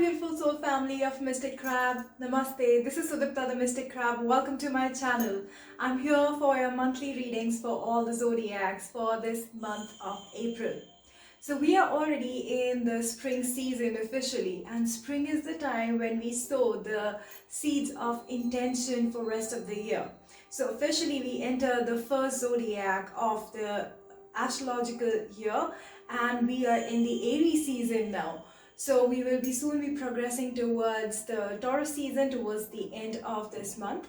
beautiful soul family of Mystic Crab. Namaste. This is Sudipta the Mystic Crab. Welcome to my channel. I'm here for your monthly readings for all the zodiacs for this month of April. So we are already in the spring season officially, and spring is the time when we sow the seeds of intention for rest of the year. So officially we enter the first zodiac of the astrological year, and we are in the Aries season now. So we will soon be progressing towards the Taurus season towards the end of this month.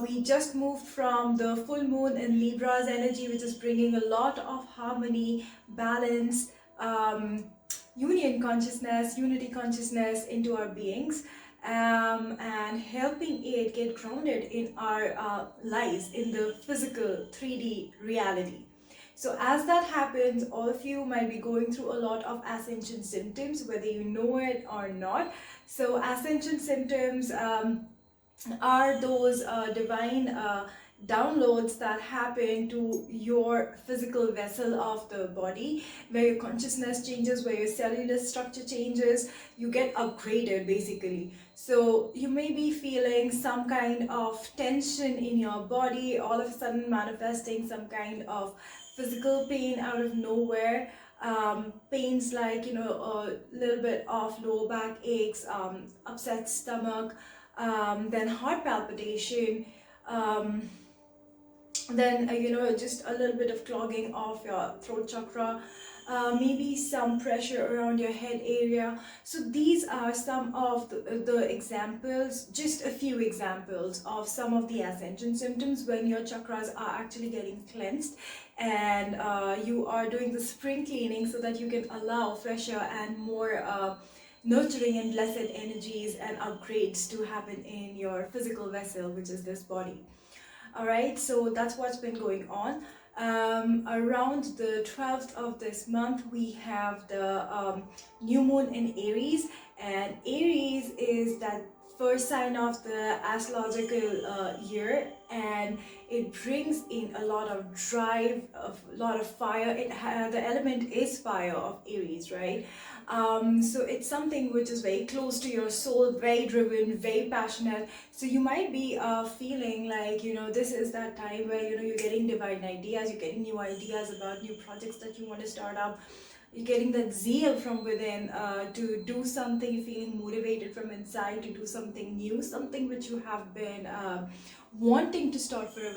We just moved from the full moon in Libra's energy, which is bringing a lot of harmony, balance, union consciousness, unity consciousness into our beings, and helping it get grounded in our lives in the physical 3D reality. So as that happens, all of you might be going through a lot of ascension symptoms, whether you know it or not. So ascension symptoms are those divine downloads that happen to your physical vessel of the body, where your consciousness changes, where your cellular structure changes, you get upgraded basically. So you may be feeling some kind of tension in your body, all of a sudden manifesting some kind of physical pain out of nowhere. Pains like, a little bit of lower back aches, upset stomach, then heart palpitation, then just a little bit of clogging of your throat chakra, maybe some pressure around your head area. So these are some of the examples, just a few examples of some of the ascension symptoms when your chakras are actually getting cleansed, and you are doing the spring cleaning so that you can allow fresher and more nurturing and blessed energies and upgrades to happen in your physical vessel, which is this body. Alright, so that's what's been going on. Around the 12th of this month, we have the new moon in Aries, and Aries is that first sign of the astrological year, and it brings in a lot of drive, a lot of fire. The element is fire of Aries, right? So it's something which is very close to your soul, very driven, very passionate. So you might be feeling like, this is that time where, you're getting divine ideas, you're getting new ideas about new projects that you want to start up. You're getting that zeal from within to do something. You're feeling motivated from inside to do something new, something which you have been wanting to start for a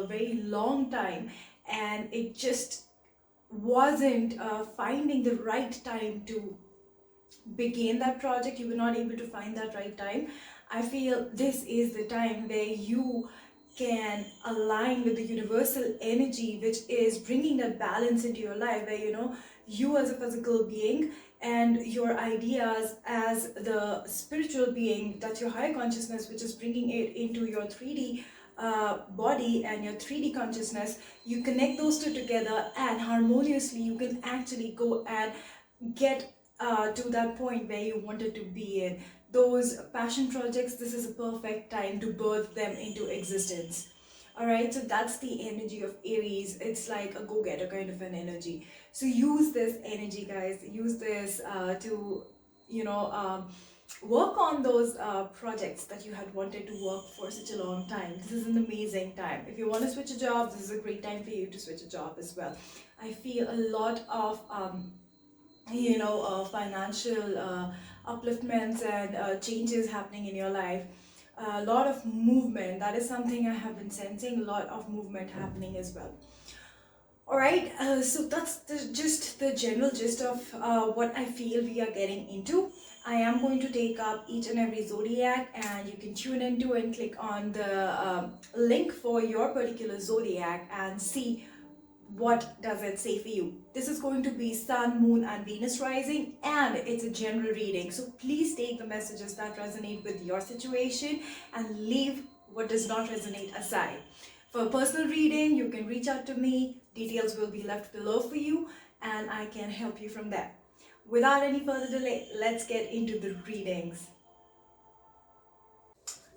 very long time, and it just wasn't finding the right time to begin that project. You were not able to find that right time. I feel this is the time where you can align with the universal energy, which is bringing that balance into your life, where you as a physical being and your ideas as the spiritual being, that's your higher consciousness, which is bringing it into your 3D body and your 3D consciousness. You connect those two together, and harmoniously you can actually go and get to that point where you wanted to be in. Those passion projects, this is a perfect time to birth them into existence. Alright, so that's the energy of Aries. It's like a go-getter kind of an energy. So use this energy, guys. Use this to work on those projects that you had wanted to work for such a long time. This is an amazing time. If you want to switch a job, this is a great time for you to switch a job as well. I feel a lot of financial upliftments and changes happening in your life. A lot of movement, that is something I have been sensing, a lot of movement happening as well. Alright, so that's just the general gist of what I feel we are getting into. I am going to take up each and every zodiac, and you can tune into and click on the link for your particular zodiac and see what does it say for you. This is going to be Sun, Moon and Venus rising, and it's a general reading. So please take the messages that resonate with your situation and leave what does not resonate aside. For a personal reading, you can reach out to me. Details will be left below for you, and I can help you from there. Without any further delay, let's get into the readings.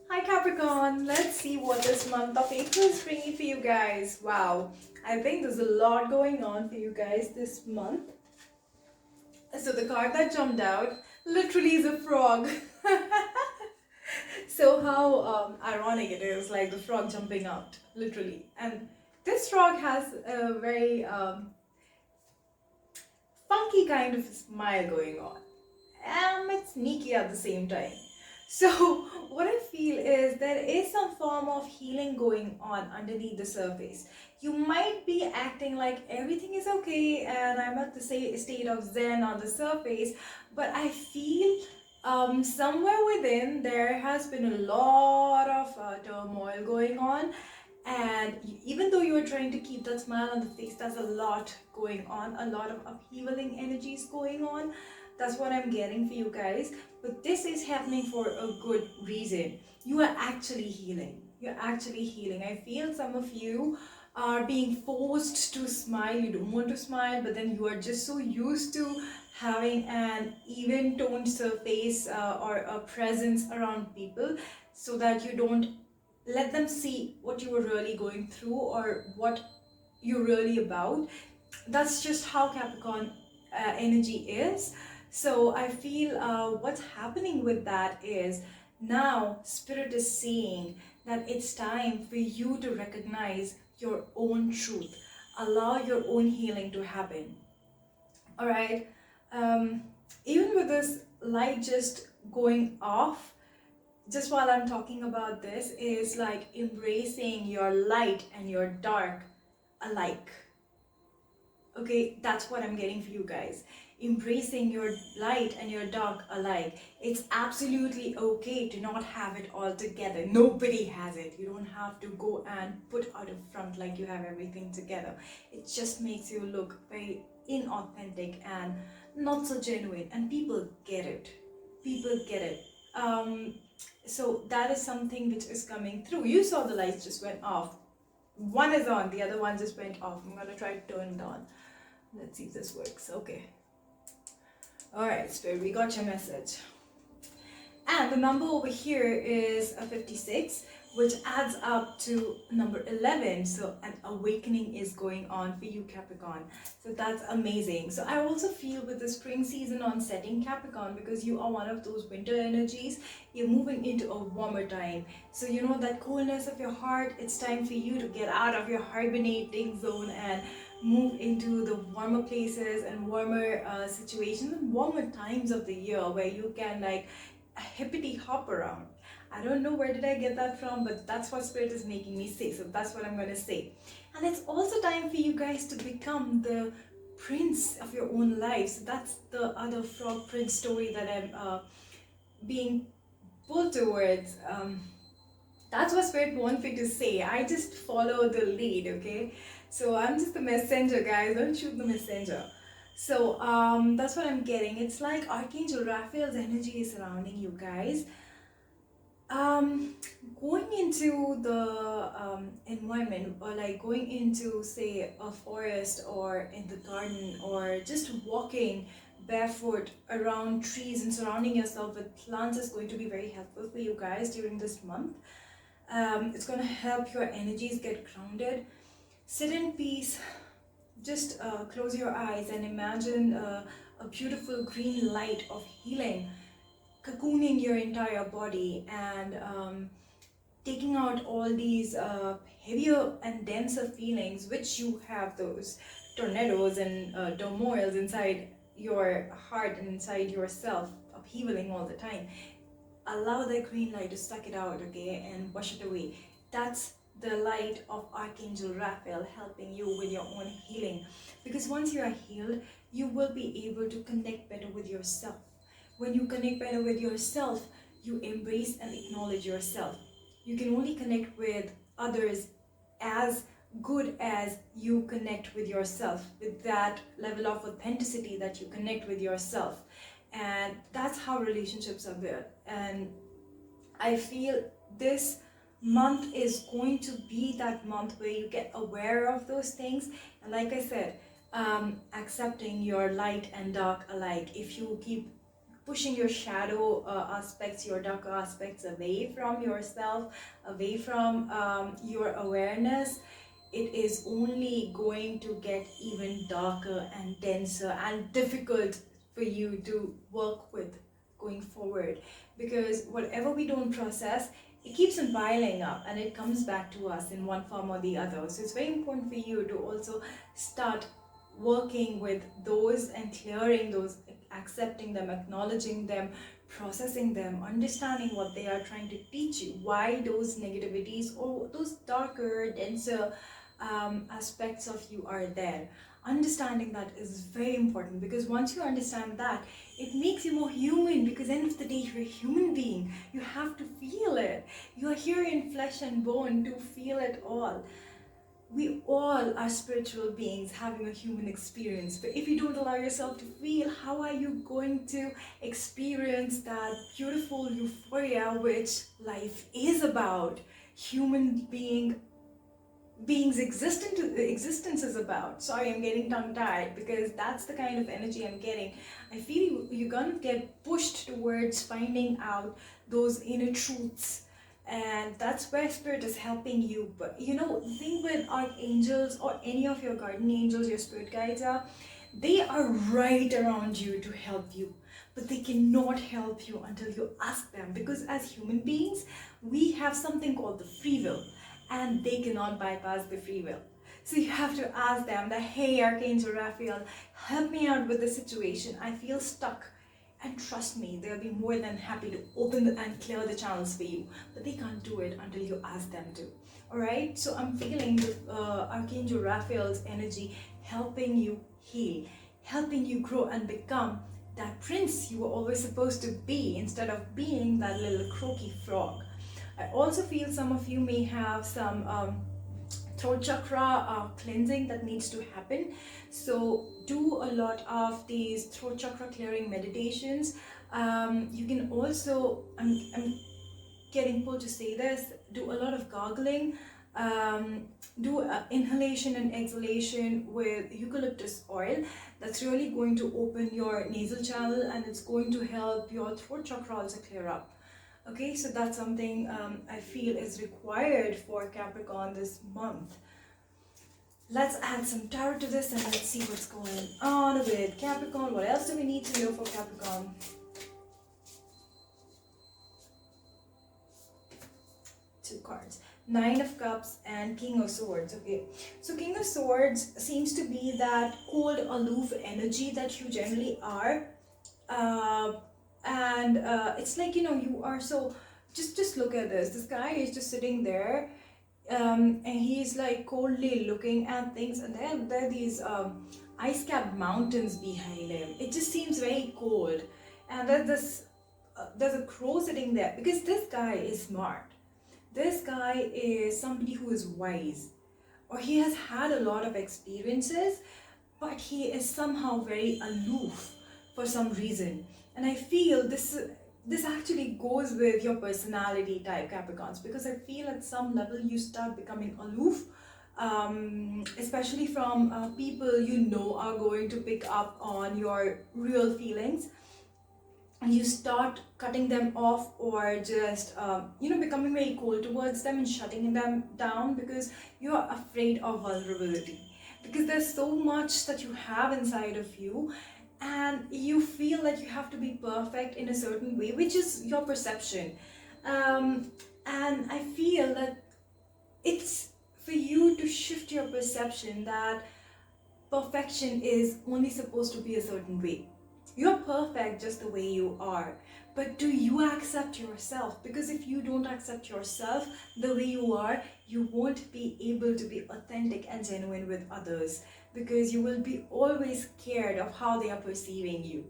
Hi Capricorn, let's see what this month of April is bringing for you guys. Wow, I think there's a lot going on for you guys this month. So the card that jumped out, literally is a frog. So how ironic it is, like the frog jumping out, literally. And this frog has a very funky kind of smile going on. It's sneaky at the same time. So what I feel is there is some form of healing going on underneath the surface. You might be acting like everything is okay and I'm at the state of zen on the surface, but I feel somewhere within there has been a lot of turmoil going on, and even though you are trying to keep that smile on the face, there's a lot going on, a lot of upheavaling energies going on. That's what I'm getting for you guys. But this is happening for a good reason. You are actually healing. You're actually healing. I feel some of you are being forced to smile. You don't want to smile, but then you are just so used to having an even toned surface or a presence around people, so that you don't let them see what you were really going through or what you're really about. That's just how Capricorn energy is. So I feel what's happening with that is now Spirit is saying that it's time for you to recognize your own truth, allow your own healing to happen. All right. Even with this light just going off, just while I'm talking about this, is like embracing your light and your dark alike. Okay, that's what I'm getting for you guys. Embracing your light and your dark alike. It's absolutely okay to not have it all together. Nobody has it. You don't have to go and put out a front like you have everything together. It just makes you look very inauthentic and not so genuine, and people get it. People get it. So that is something which is coming through. You saw the lights just went off. One is on, the other one just went off. I'm gonna try to turn it on. Let's see if this works. Okay. Alright, Spirit, we got your message. And the number over here is a 56, which adds up to number 11. So an awakening is going on for you, Capricorn. So that's amazing. So I also feel with the spring season on setting, Capricorn, because you are one of those winter energies, you're moving into a warmer time. So you know that coolness of your heart, it's time for you to get out of your hibernating zone and move into the warmer places and warmer situations and warmer times of the year where you can like hippity hop around. I don't know where did I get that from, but that's what Spirit is making me say, so that's what I'm going to say. And it's also time for you guys to become the prince of your own lives. That's the other frog prince story that I'm being pulled towards. That's what Spirit wants me to say. I just follow the lead, okay? So I'm just the messenger, guys. Don't shoot the messenger. So that's what I'm getting. It's like Archangel Raphael's energy is surrounding you guys. Going into the environment, or like going into, say, a forest or in the garden, or just walking barefoot around trees and surrounding yourself with plants is going to be very helpful for you guys during this month. It's going to help your energies get grounded. Sit in peace. Just close your eyes and imagine a beautiful green light of healing cocooning your entire body and taking out all these heavier and denser feelings, which you have those tornadoes and turmoils inside your heart and inside yourself, upheavaling all the time. Allow the green light to suck it out, okay, and wash it away. That's the light of Archangel Raphael helping you with your own healing. Because once you are healed, you will be able to connect better with yourself. When you connect better with yourself, you embrace and acknowledge yourself. You can only connect with others as good as you connect with yourself, with that level of authenticity that you connect with yourself. And that's how relationships are built. And I feel this month is going to be that month where you get aware of those things. And like I said, accepting your light and dark alike. If you keep pushing your shadow aspects, your darker aspects away from yourself, away from your awareness, it is only going to get even darker and denser and difficult for you to work with going forward, because whatever we don't process, it keeps on piling up and it comes back to us in one form or the other. So it's very important for you to also start working with those and clearing those, accepting them, acknowledging them, processing them, understanding what they are trying to teach you, why those negativities or those darker, denser aspects of you are there. Understanding that is very important, because once you understand that, it makes you more human, because end of the day you're a human being. You have to feel it. You are here in flesh and bone to feel it all. We all are spiritual beings having a human experience, but if you don't allow yourself to feel, how are you going to experience that beautiful euphoria which life is about? Human beings existence is about. Sorry, I'm getting tongue tied, because that's the kind of energy I'm getting. I feel you're gonna get pushed towards finding out those inner truths, and that's where spirit is helping you. But you know, the thing with archangels or any of your guardian angels, your spirit guides are, they are right around you to help you, but they cannot help you until you ask them, because as human beings we have something called the free will, and they cannot bypass the free will. So you have to ask them that, hey Archangel Raphael, help me out with the situation, I feel stuck. And trust me, they'll be more than happy to open and clear the channels for you. But they can't do it until you ask them to. Alright? So I'm feeling Archangel Raphael's energy helping you heal, helping you grow and become that prince you were always supposed to be, instead of being that little croaky frog. I also feel some of you may have some throat chakra cleansing that needs to happen. So do a lot of these throat chakra clearing meditations. You can also, I'm getting pulled to say this, do a lot of gargling. Do inhalation and exhalation with eucalyptus oil. That's really going to open your nasal channel, and it's going to help your throat chakra also clear up. Okay, so that's something I feel is required for Capricorn this month. Let's add some tarot to this and let's see what's going on with Capricorn. What else do we need to know for Capricorn? Two cards. Nine of Cups and King of Swords. Okay, so King of Swords seems to be that cold, aloof energy that you generally are. It's like, you know, you are so, just look at this guy is just sitting there, and he's like coldly looking at things, and then there are these ice-capped mountains behind him. It just seems very cold, and there's a crow sitting there, because this guy is smart. This guy is somebody who is wise, or he has had a lot of experiences, but he is somehow very aloof for some reason. And I feel this actually goes with your personality type, Capricorns, because I feel at some level you start becoming aloof, especially from people you know are going to pick up on your real feelings. And you start cutting them off, or just becoming very cold towards them and shutting them down, because you're afraid of vulnerability, because there's so much that you have inside of you, and you feel that you have to be perfect in a certain way, which is your perception. And I feel that it's for you to shift your perception that perfection is only supposed to be a certain way. You're perfect just the way you are, but do you accept yourself? Because if you don't accept yourself the way you are, you won't be able to be authentic and genuine with others, because you will be always scared of how they are perceiving you,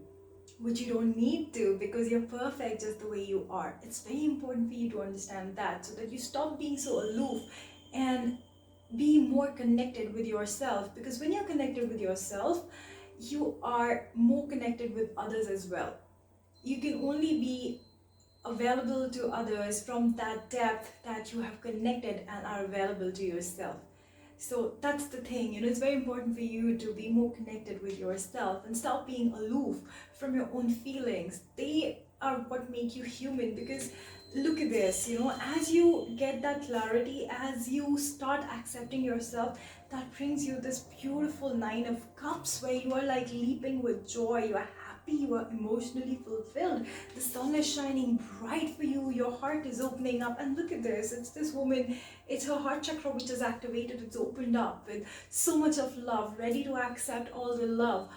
which you don't need to, because you're perfect just the way you are. It's very important for you to understand that, so that you stop being so aloof and be more connected with yourself, because when you're connected with yourself, you are more connected with others as well. You can only be available to others from that depth that you have connected and are available to yourself. So that's the thing, it's very important for you to be more connected with yourself and stop being aloof from your own feelings. They are what make you human, because look at this, as you get that clarity, as you start accepting yourself, that brings you this beautiful Nine of Cups, where you are like leaping with joy, you are happy, you are emotionally fulfilled, the sun is shining bright for you, your heart is opening up. And look at this, it's this woman, it's her heart chakra which is activated, it's opened up with so much of love, ready to accept all the love.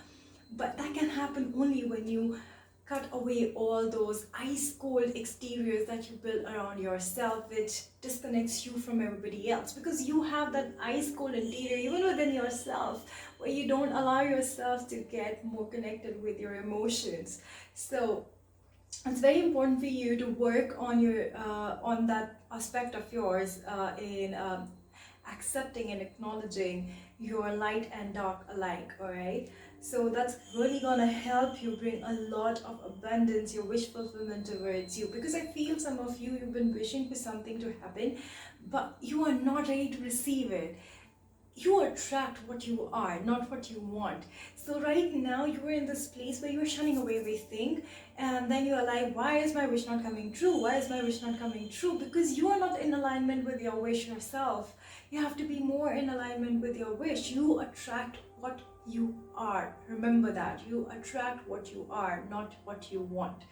But that can happen only when you cut away all those ice cold exteriors that you build around yourself, which disconnects you from everybody else, because you have that ice cold interior even within yourself, where you don't allow yourself to get more connected with your emotions. So it's very important for you to work on your on that aspect of yours, in accepting and acknowledging your light and dark alike. All right, so that's really gonna help you bring a lot of abundance, your wish fulfillment towards you, because I feel some of you, you've been wishing for something to happen, but you are not ready to receive it. You attract what you are, not what you want. So right now you are in this place where you're shunning away everything, and then you're like, why is my wish not coming true? Why is my wish not coming true? Because you are not in alignment with your wish yourself. You have to be more in alignment with your wish. You attract what you are. Remember that. You attract what you are, not what you want.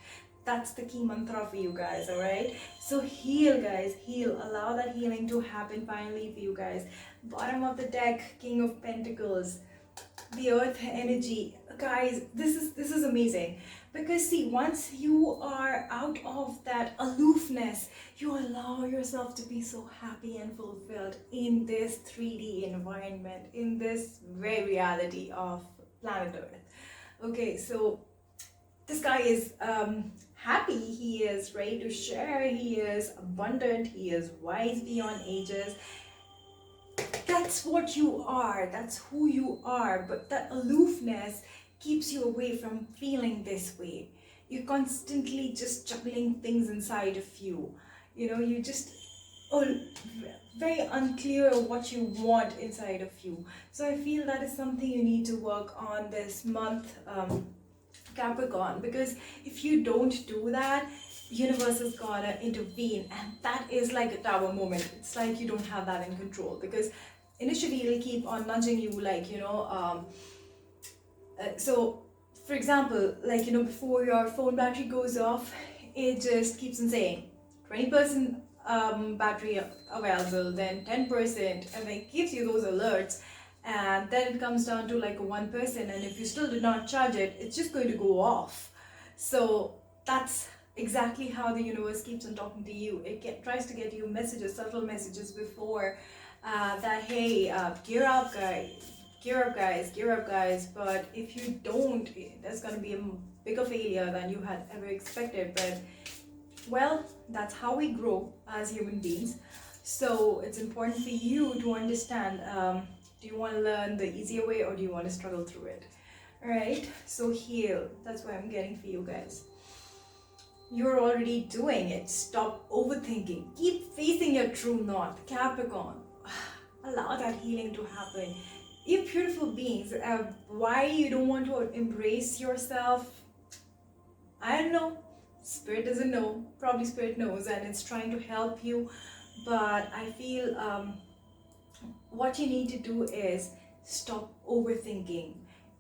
That's the key mantra for you guys, all right? So heal, guys, heal. Allow that healing to happen finally for you guys. Bottom of the deck, King of Pentacles, the earth energy. Guys, this is amazing, because see, once you are out of that aloofness, you allow yourself to be so happy and fulfilled in this 3D environment, in this very reality of planet Earth. Okay, so this guy is happy, he is ready to share, he is abundant, he is wise beyond ages. That's what you are, that's who you are. But that aloofness keeps you away from feeling this way. You're constantly just juggling things inside of you. You know, you just very unclear what you want inside of you. So I feel that is something you need to work on this month, Capricorn, because if you don't do that, universe is gonna intervene, and that is like a tower moment. It's like you don't have that in control, because initially it'll keep on nudging you, like, you know, so for example, like, you know, before your phone battery goes off, it just keeps on saying 20% battery available, then 10%, and then gives you those alerts. And then it comes down to like a 1%, and if you still did not charge it, it's just going to go off. So that's exactly how the universe keeps on talking to you. It tries to get you messages, subtle messages before that, hey, gear up guys, gear up guys, gear up guys. But if you don't, there's going to be a bigger failure than you had ever expected. But well, that's how we grow as human beings. So it's important for you to understand, do you want to learn the easier way, or do you want to struggle through it? All right, so heal. That's what I'm getting for you guys. You're already doing it. Stop overthinking. Keep facing your true north, Capricorn. Allow that healing to happen. You're beautiful beings. Why you don't want to embrace yourself, I don't know. Spirit doesn't know. Probably Spirit knows, and it's trying to help you. But I feel what you need to do is stop overthinking.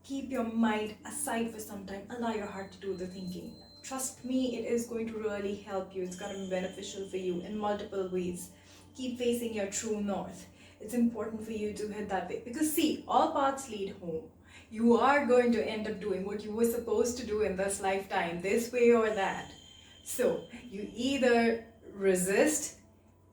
Keep your mind aside for some time. Allow your heart to do the thinking. Trust me, it is going to really help you. It's going to be beneficial for you in multiple ways. Keep facing your true north. It's important for you to head that way, because see, all paths lead home. You are going to end up doing what you were supposed to do in this lifetime, this way or that. So you either resist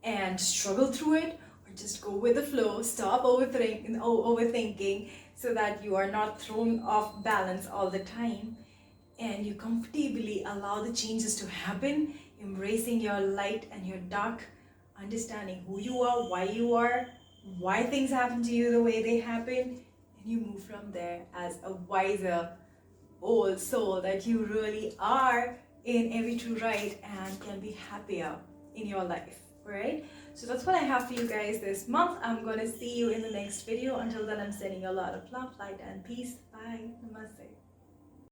and struggle through it, or just go with the flow. Stop overthinking, so that you are not thrown off balance all the time, and you comfortably allow the changes to happen, embracing your light and your dark, understanding who you are, why things happen to you the way they happen, and you move from there as a wiser old soul that you really are in every true right, and can be happier in your life. Right? So that's what I have for you guys this month. I'm gonna see you in the next video. Until then, I'm sending you a lot of love, light, and peace. Bye. Namaste.